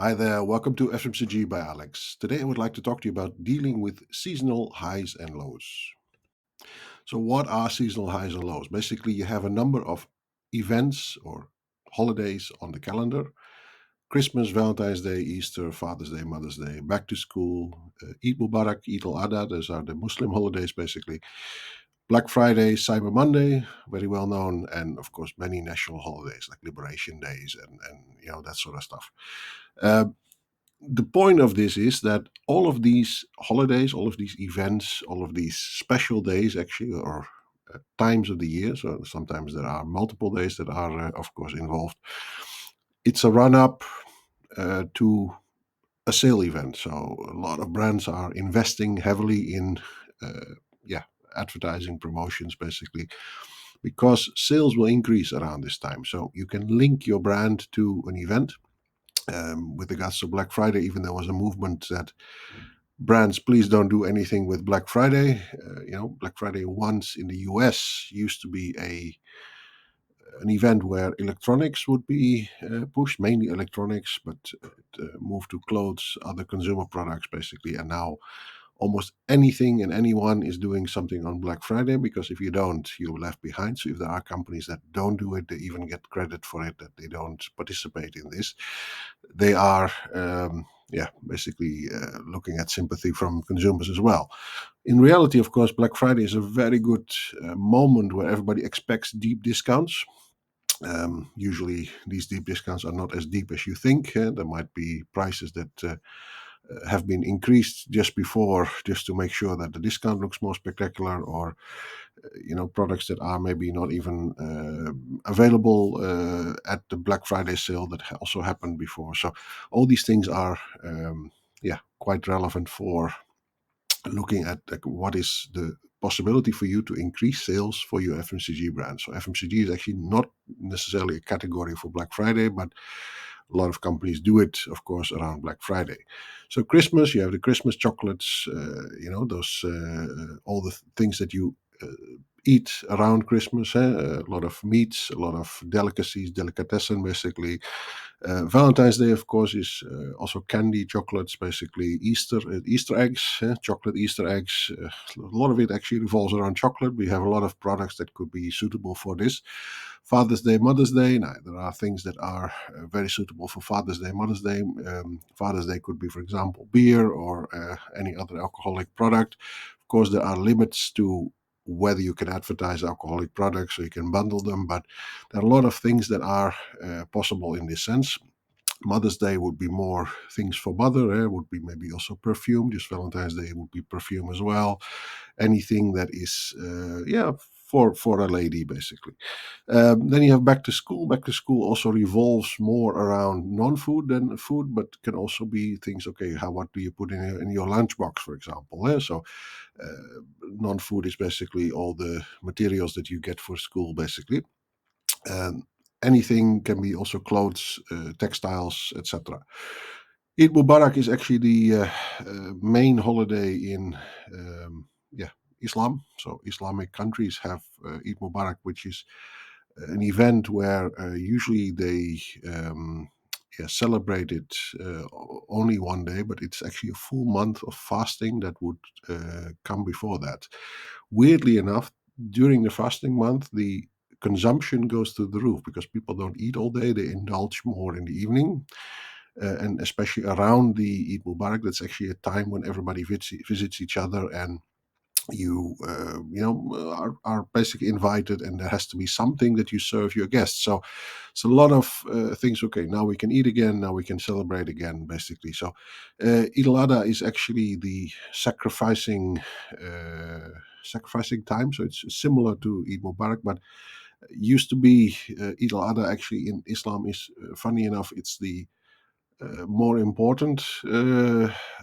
Hi there, welcome to FMCG by Alex. Today I would like to talk to you about dealing with seasonal highs and lows. So, what are seasonal highs and lows? Basically, you have a number of events or holidays on the calendar: Christmas, Valentine's Day, Easter, Father's Day, Mother's Day, back to school, Eid Mubarak, Eid al Adha, those are the Muslim holidays basically. Black Friday, Cyber Monday, very well known, and of course, many national holidays like Liberation Days and that sort of stuff. Uh, the point of this is that all of these holidays, all of these events, all of these special days, actually, or times of the year, so sometimes there are multiple days that are, of course, involved. It's a run up to a sale event. So a lot of brands are investing heavily in, yeah, advertising promotions, basically, because sales will increase around this time. So you can link your brand to an event. With regards to Black Friday, even there was a movement that brands, please don't do anything with Black Friday. Black Friday once in the US used to be an event where electronics would be pushed, mainly electronics, but it moved to clothes, other consumer products, basically. And now almost anything and anyone is doing something on Black Friday, because if you don't, you're left behind. So if there are companies that don't do it, they even get credit for it, that they don't participate in this. They are, basically looking at sympathy from consumers as well. In reality, of course, Black Friday is a very good moment where everybody expects deep discounts. Usually, these deep discounts are not as deep as you think. There might be prices that have been increased just before, just to make sure that the discount looks more spectacular, or products that are maybe not even available at the Black Friday sale that also happened before. So all these things are, quite relevant for looking at like, what is the possibility for you to increase sales for your FMCG brand. So FMCG is actually not necessarily a category for Black Friday, but a lot of companies do it, of course, around Black Friday. So Christmas, you have the Christmas chocolates, those all the things that you eat around Christmas. A lot of meats, a lot of delicacies, delicatessen, basically. Valentine's Day, of course, is also candy, chocolates, basically. Easter eggs, chocolate Easter eggs. A lot of it actually revolves around chocolate. We have a lot of products that could be suitable for this. Father's Day, Mother's Day. Now, there are things that are very suitable for Father's Day, Mother's Day. Father's Day could be, for example, beer or any other alcoholic product. Of course, there are limits to whether you can advertise alcoholic products, so you can bundle them, but there are a lot of things that are possible in this sense. Mother's Day would be more things for mother. Would be maybe also perfume. Just Valentine's Day would be perfume as well. Anything that is, for a lady, basically. Then you have back to school. Back to school also revolves more around non-food than food, but can also be things. Okay, what do you put in your lunchbox, for example? So non-food is basically all the materials that you get for school, basically. Um, Anything can be also clothes, textiles, etc. Eid Mubarak is actually the main holiday in Islam. So Islamic countries have Eid Mubarak, which is an event where usually they celebrate it only one day, but it's actually a full month of fasting that would come before that. Weirdly enough, during the fasting month, the consumption goes through the roof because people don't eat all day, they indulge more in the evening. And especially around the Eid Mubarak, that's actually a time when everybody visits each other, and are basically invited, and there has to be something that you serve your guests. So it's a lot of things. Okay, now we can eat again, now we can celebrate again, basically. So Eid al-Adha is actually the sacrificing time, so it's similar to Eid Mubarak, but used to be Eid al-Adha. Actually, in Islam, is funny enough, it's the more important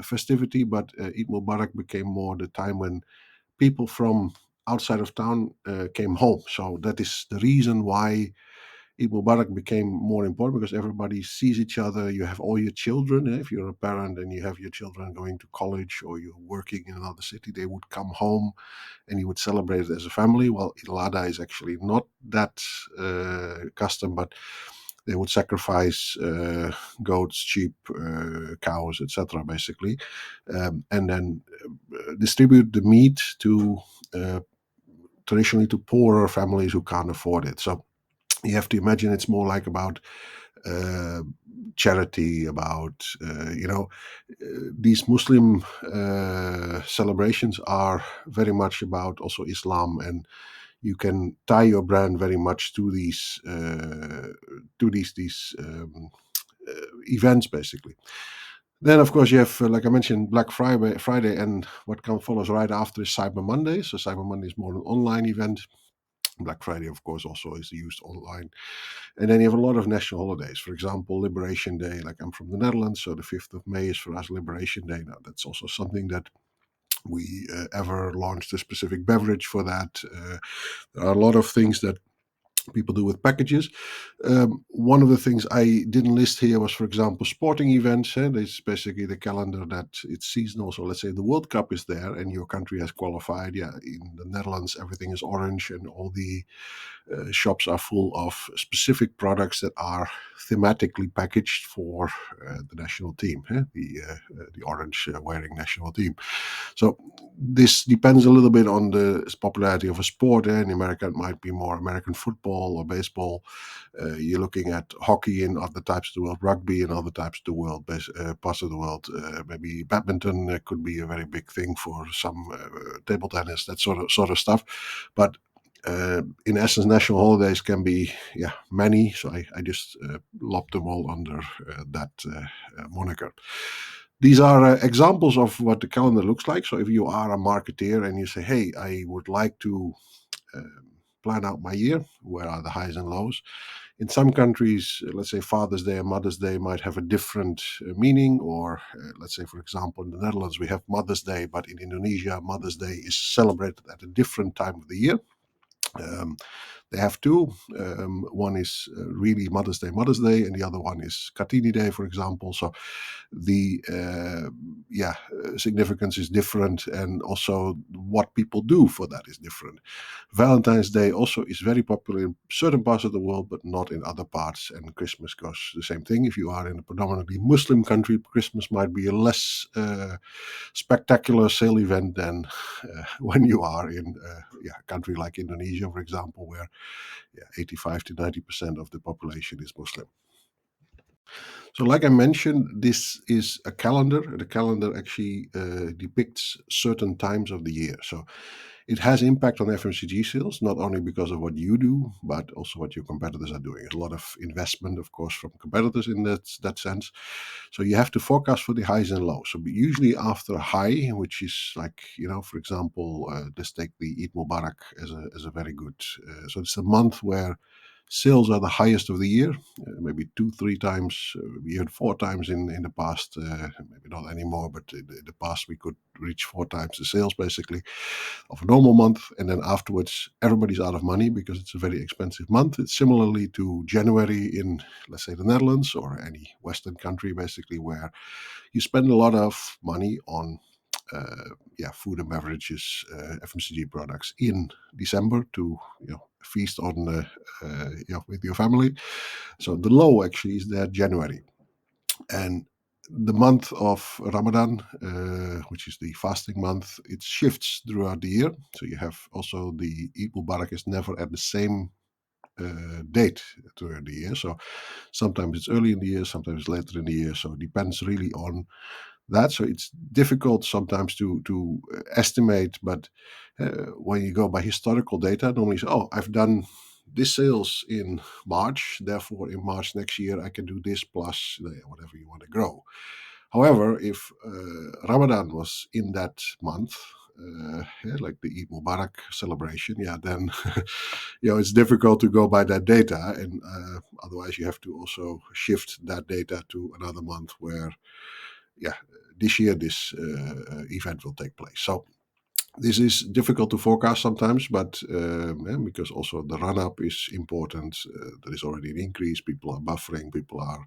festivity, but Eid Mubarak became more the time when people from outside of town came home. So that is the reason why Eid Mubarak became more important, because everybody sees each other. You have all your children. If you're a parent and you have your children going to college or you're working in another city, they would come home and you would celebrate it as a family. Well, Eid al-Adha is actually not that custom, but They would sacrifice goats, sheep, cows, etc., basically, and then distribute the meat to traditionally to poorer families who can't afford it. So you have to imagine it's more like about uh, charity, about these Muslim celebrations are very much about also Islam, and you can tie your brand very much to these events, basically. Then, of course, you have, like I mentioned, Black Friday, and what follows right after is Cyber Monday. So Cyber Monday is more an online event. Black Friday, of course, also is used online. And then you have a lot of national holidays. For example, Liberation Day, like I'm from the Netherlands, so the 5th of May is for us Liberation Day. Now, that's also something that we ever launched a specific beverage for that. There are a lot of things that people do with packages. One of the things I didn't list here was, for example, sporting events. It's basically the calendar that it's seasonal. So let's say the World Cup is there and your country has qualified. Yeah, in the Netherlands, everything is orange and all the shops are full of specific products that are thematically packaged for the national team, the orange wearing national team. So this depends a little bit on the popularity of a sport. In America, it might be more American football or baseball. You're looking at hockey in other types of the world, rugby in other types of the world, parts of the world. Maybe badminton could be a very big thing for some, table tennis, that sort of stuff. But in essence, national holidays can be many. So I just lopped them all under that moniker. These are examples of what the calendar looks like. So if you are a marketeer and you say, hey, I would like to uh, plan out my year, where are the highs and lows? In some countries, let's say Father's Day and Mother's Day might have a different meaning, or let's say, for example, in the Netherlands, we have Mother's Day, but in Indonesia, Mother's Day is celebrated at a different time of the year. Um, they have two. One is really Mother's Day, and the other one is Kartini Day, for example. So the significance is different, and also what people do for that is different. Valentine's Day also is very popular in certain parts of the world, but not in other parts. And Christmas goes the same thing. If you are in a predominantly Muslim country, Christmas might be a less spectacular sale event than when you are in a country like Indonesia, for example, where 85 to 90% of the population is Muslim. So, like I mentioned, this is a calendar. The calendar actually depicts certain times of the year. So, it has impact on FMCG sales, not only because of what you do, but also what your competitors are doing. There's a lot of investment, of course, from competitors in that sense. So you have to forecast for the highs and lows. So usually after a high, which is like, for example, let's take the Eid Mubarak as a very good. So it's a month where sales are the highest of the year, maybe 2, 3 times, even 4 times in the past. Maybe not anymore, but in the past we could reach 4 times the sales basically of a normal month, and then afterwards everybody's out of money because it's a very expensive month. It's similarly to January in, let's say, the Netherlands or any Western country, basically, where you spend a lot of money on food and beverages, FMCG products in December to feast on with your family. So the low actually is there January, and the month of Ramadan, which is the fasting month, it shifts throughout the year. So you have also the Eid Mubarak is never at the same date during the year. So sometimes it's early in the year, sometimes it's later in the year. So it depends really on that. So it's difficult sometimes to estimate. But when you go by historical data, normally say, oh, I've done this sales in March, therefore in March next year I can do this plus whatever you want to grow. However, if Ramadan was in that month, like the Eid Mubarak celebration, then it's difficult to go by that data, and otherwise you have to also shift that data to another month where, this year this event will take place. So this is difficult to forecast sometimes, but because also the run-up is important. There is already an increase. People are buffering. People are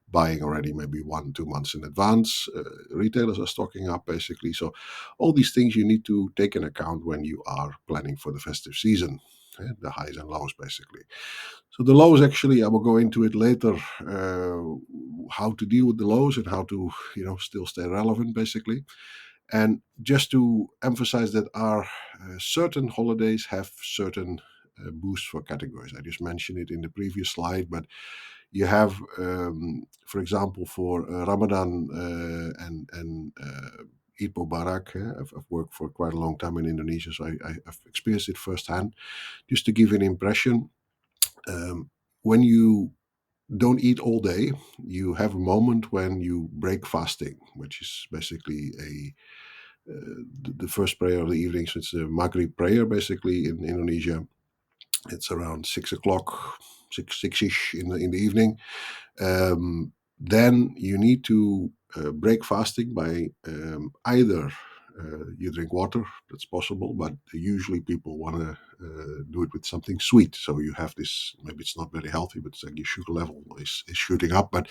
buying already maybe 1, 2 months in advance. Retailers are stocking up, basically. So all these things you need to take in account when you are planning for the festive season, the highs and lows, basically. So the lows, actually, I will go into it later, how to deal with the lows and how to, still stay relevant, basically. And just to emphasize that our certain holidays have certain boosts for categories. I just mentioned it in the previous slide, but you have, for example, for Ramadan and Eid Mubarak. I've worked for quite a long time in Indonesia, so I've experienced it firsthand. Just to give you an impression, when you don't eat all day, you have a moment when you break fasting, which is basically the first prayer of the evening. So it's a Maghrib prayer, basically, in Indonesia. It's around 6 o'clock, six-ish in the evening. Then you need to break fasting by either you drink water, that's possible, but usually people want to do it with something sweet. So you have this, maybe it's not very healthy, but it's like your sugar level is shooting up. But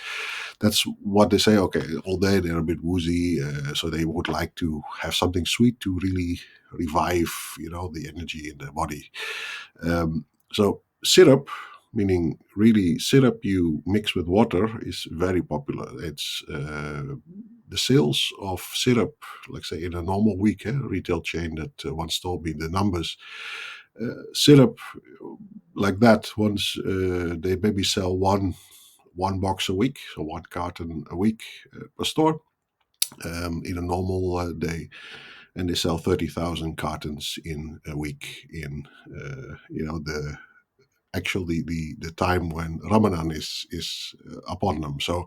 that's what they say. Okay, all day they're a bit woozy, so they would like to have something sweet to really revive, the energy in the body. So syrup, meaning really syrup you mix with water, is very popular. It's the sales of syrup, like say in a normal week, retail chain that once told me the numbers. Syrup like that, once they maybe sell one box a week, so one carton a week per store, in a normal day, and they sell 30,000 cartons in a week in the actually the time when Ramadan is upon them. So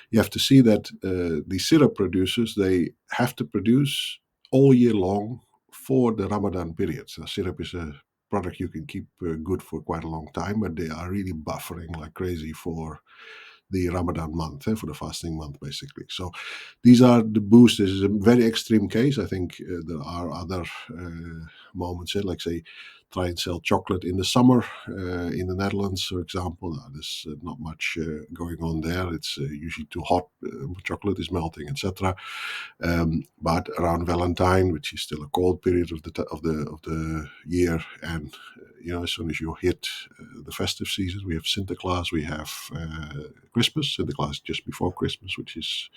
you have to see that the syrup producers, they have to produce all year long for the Ramadan period. So syrup is a product you can keep good for quite a long time, but they are really buffering like crazy for the Ramadan month, for the fasting month, basically. So these are the boosts. This is a very extreme case. I think there are other moments, like say, try and sell chocolate in the summer in the Netherlands, for example. Now, there's not much going on there. It's usually too hot. Chocolate is melting, etc. But around Valentine, which is still a cold period of the year, and as soon as you hit the festive season, we have Sinterklaas, we have Christmas. Sinterklaas just before Christmas, which is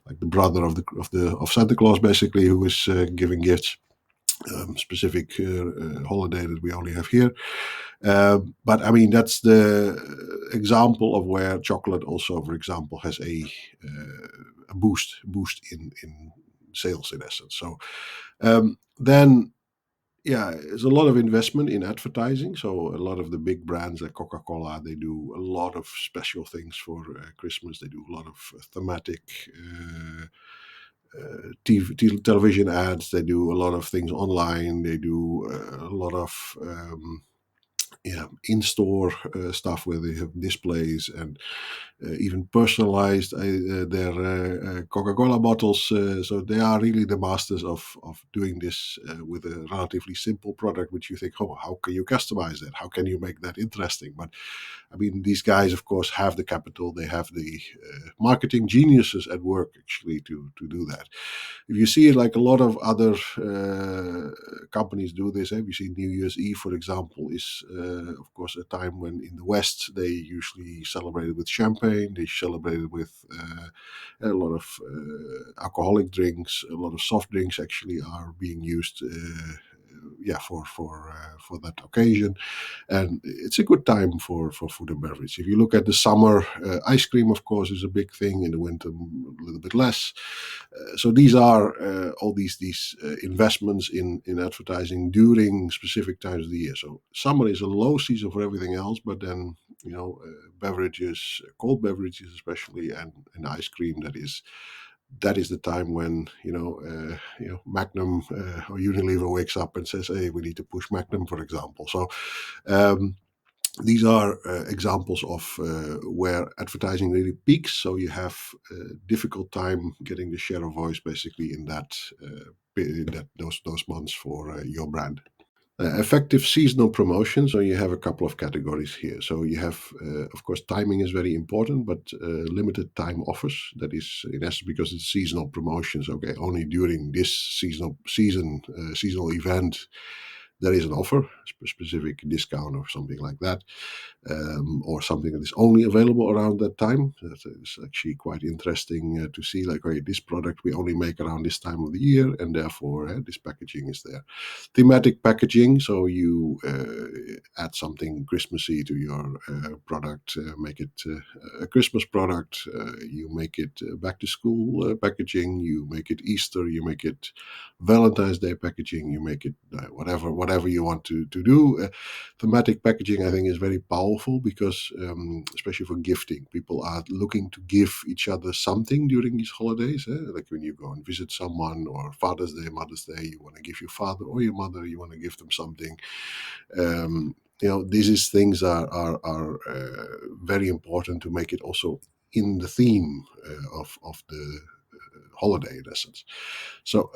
like the brother of Santa Claus, basically, who is giving gifts. Specific holiday that we only have here. But I mean, that's the example of where chocolate also, for example, has a boost in sales, in essence. So then, yeah, there's a lot of investment in advertising. So a lot of the big brands like Coca-Cola, they do a lot of special things for Christmas. They do a lot of thematic television ads. They do a lot of things online. They do a lot of in-store stuff where they have displays and even personalized their Coca-Cola bottles. So they are really the masters of doing this with a relatively simple product, which you think, oh, how can you customize that? How can you make that interesting? But I mean, these guys, of course, have the capital. They have the marketing geniuses at work, actually, to do that. If you see it, like a lot of other companies do this, you see New Year's Eve, for example, is of course a time when in the West they usually celebrate it with champagne. They celebrate it with a lot of alcoholic drinks. A lot of soft drinks actually are being used. For that occasion, and it's a good time for food and beverage. If you look at the summer, ice cream, of course, is a big thing. In the winter, a little bit less. So these are all these investments in advertising during specific times of the year. So summer is a low season for everything else, but then beverages, cold beverages especially, and ice cream, that is the time when Magnum or Unilever wakes up and says, "Hey, we need to push Magnum," for example. So these are examples of where advertising really peaks. So you have difficult time getting the share of voice, basically, in those months for your brand. Effective seasonal promotion. So you have a couple of categories here. So you have, of course, timing is very important, but limited time offers. That is, in essence, because it's seasonal promotions. Okay, only during this seasonal event there is an offer, specific discount or something like that, or something that is only available around that time. It's actually quite interesting to see, like, okay, this product we only make around this time of the year, and therefore this packaging is there. Thematic packaging, so you add something Christmassy to your product, make it a Christmas product, you make it back to school packaging, you make it Easter, you make it Valentine's Day packaging, you make it whatever you want to do. Thematic packaging, I think, is very powerful because, especially for gifting, people are looking to give each other something during these holidays. Like when you go and visit someone, or Father's Day, Mother's Day, you want to give your father or your mother, you want to give them something. These things are very important to make it also in the theme of the holiday, in essence. So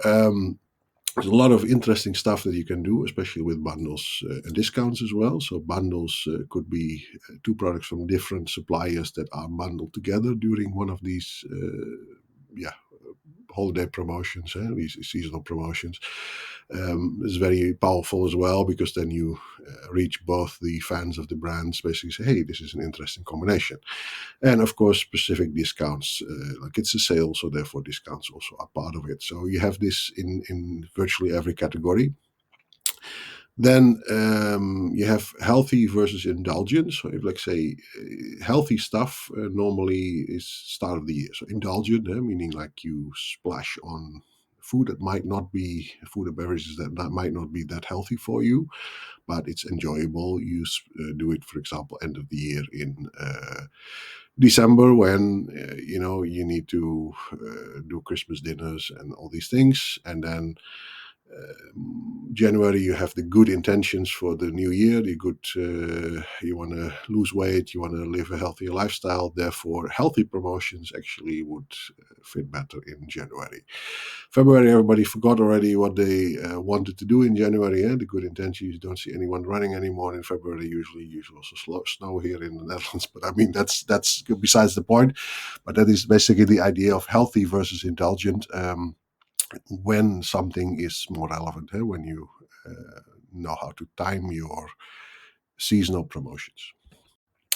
there's a lot of interesting stuff that you can do, especially with bundles and discounts as well. So bundles could be two products from different suppliers that are bundled together during one of these holiday promotions, these seasonal promotions. It's very powerful as well, because then you reach both the fans of the brands, basically say, hey, this is an interesting combination. And of course, specific discounts, like it's a sale, so therefore discounts also are part of it. So you have this in virtually every category. Then you have healthy versus indulgent. So if, like, say, healthy stuff normally is start of the year. So indulgent, meaning like you splash on food and beverages that might not be that healthy for you, but it's enjoyable. You do it, for example, end of the year in December, when you need to do Christmas dinners and all these things, and then January you have the good intentions for the new year. You want to lose weight, you want to live a healthier lifestyle. Therefore, healthy promotions actually would fit better in January. February, everybody forgot already what they wanted to do in January. The good intentions. You don't see anyone running anymore in February. Usually also snow here in the Netherlands. But I mean, that's besides the point. But that is basically the idea of healthy versus indulgent. When something is more relevant, when you know how to time your seasonal promotions.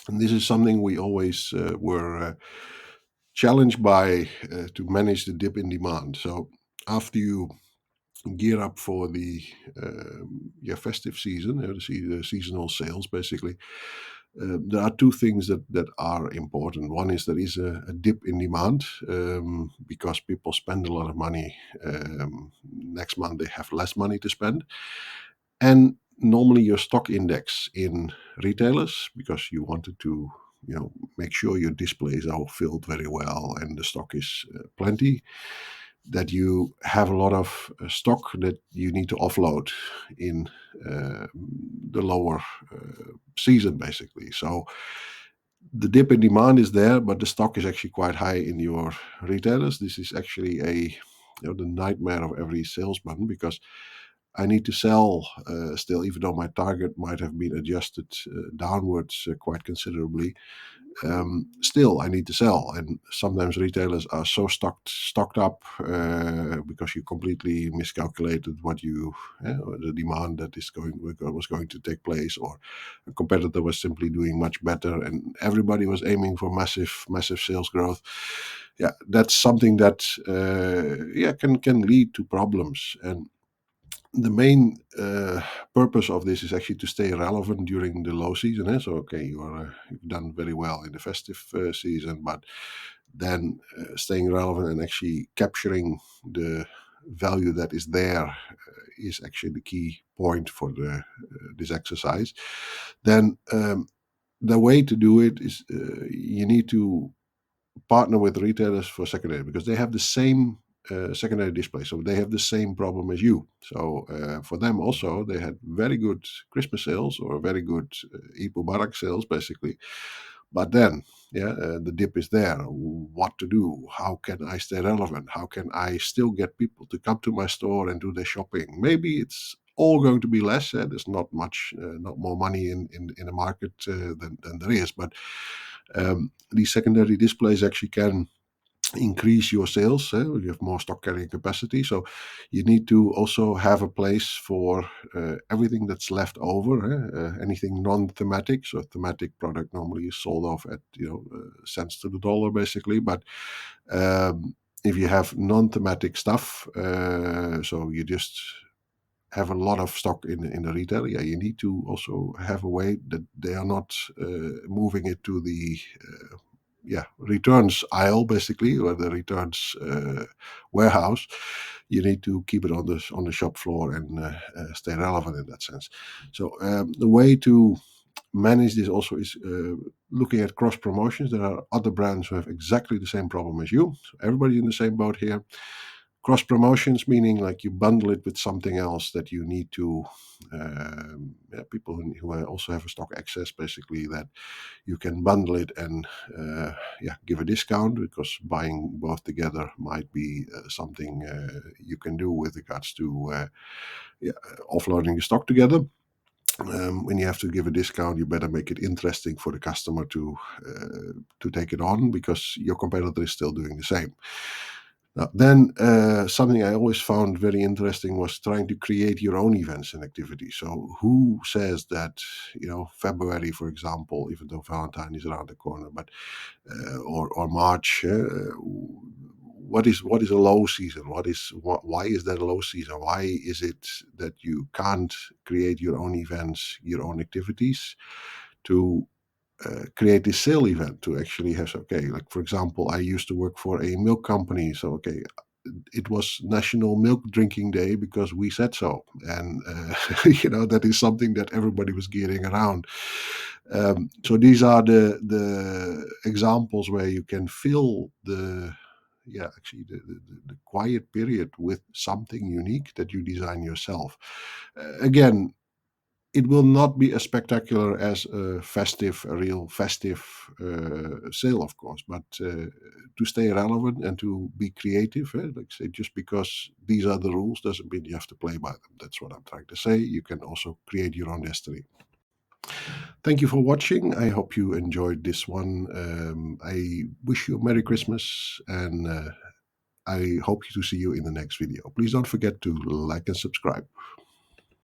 And this is something we always were challenged by to manage the dip in demand. So after you gear up for the festive season, the seasonal sales, basically, there are two things that are important. One is there is a dip in demand because people spend a lot of money. Next month they have less money to spend. And normally your stock index in retailers, because you wanted to make sure your displays are filled very well and the stock is plenty, that you have a lot of stock that you need to offload in the lower season, basically. So the dip in demand is there, but the stock is actually quite high in your retailers. This is actually the nightmare of every salesman, because I need to sell still, even though my target might have been adjusted downwards quite considerably. Still, I need to sell, and sometimes retailers are so stocked up because you completely miscalculated the demand that was going to take place, or a competitor was simply doing much better, and everybody was aiming for massive sales growth. Yeah, that's something that can lead to problems. And the main purpose of this is actually to stay relevant during the low season. So, okay, you've done very well in the festive season, but then staying relevant and actually capturing the value that is there is actually the key point for this exercise. Then the way to do it is you need to partner with retailers for secondary, because they have the same secondary display, so they have the same problem as you. So for them also, they had very good Christmas sales, or very good Eid Mubarak sales, basically. But then, the dip is there. What to do? How can I stay relevant? How can I still get people to come to my store and do their shopping? Maybe it's all going to be less. There's not more money in the market than there is. But these secondary displays actually can increase your sales. You have more stock carrying capacity, so you need to also have a place for everything that's left over. Anything non-thematic. So thematic product normally is sold off at cents to the dollar basically, but if you have non-thematic stuff, so you just have a lot of stock in the retail, yeah, you need to also have a way that they are not moving it to the returns aisle basically, or the returns warehouse. You need to keep it on the shop floor and stay relevant in that sense. So the way to manage this also is looking at cross promotions. There are other brands who have exactly the same problem as you. So everybody's in the same boat here. Cross promotions meaning like you bundle it with something else that you need to people who also have a stock access, basically, that you can bundle it and give a discount, because buying both together might be something you can do with regards to offloading the stock together. When you have to give a discount, you better make it interesting for the customer to take it on, because your competitor is still doing the same. Now, then something I always found very interesting was trying to create your own events and activities. So who says that, February, for example, even though Valentine is around the corner, but or March, what is a low season? Why is that a low season? Why is it that you can't create your own events, your own activities to create this sale event, to actually have, okay, like for example, I used to work for a milk company. So, okay, it was National Milk Drinking Day because we said so. And, that is something that everybody was gearing around. So these are the examples where you can fill the quiet period with something unique that you design yourself. Again, it will not be as spectacular as a real festive sale, of course, but to stay relevant and to be creative, like I say, just because these are the rules doesn't mean you have to play by them. That's what I'm trying to say. You can also create your own destiny. Thank you for watching. I hope you enjoyed this one. I wish you a Merry Christmas, and I hope to see you in the next video. Please don't forget to like and subscribe.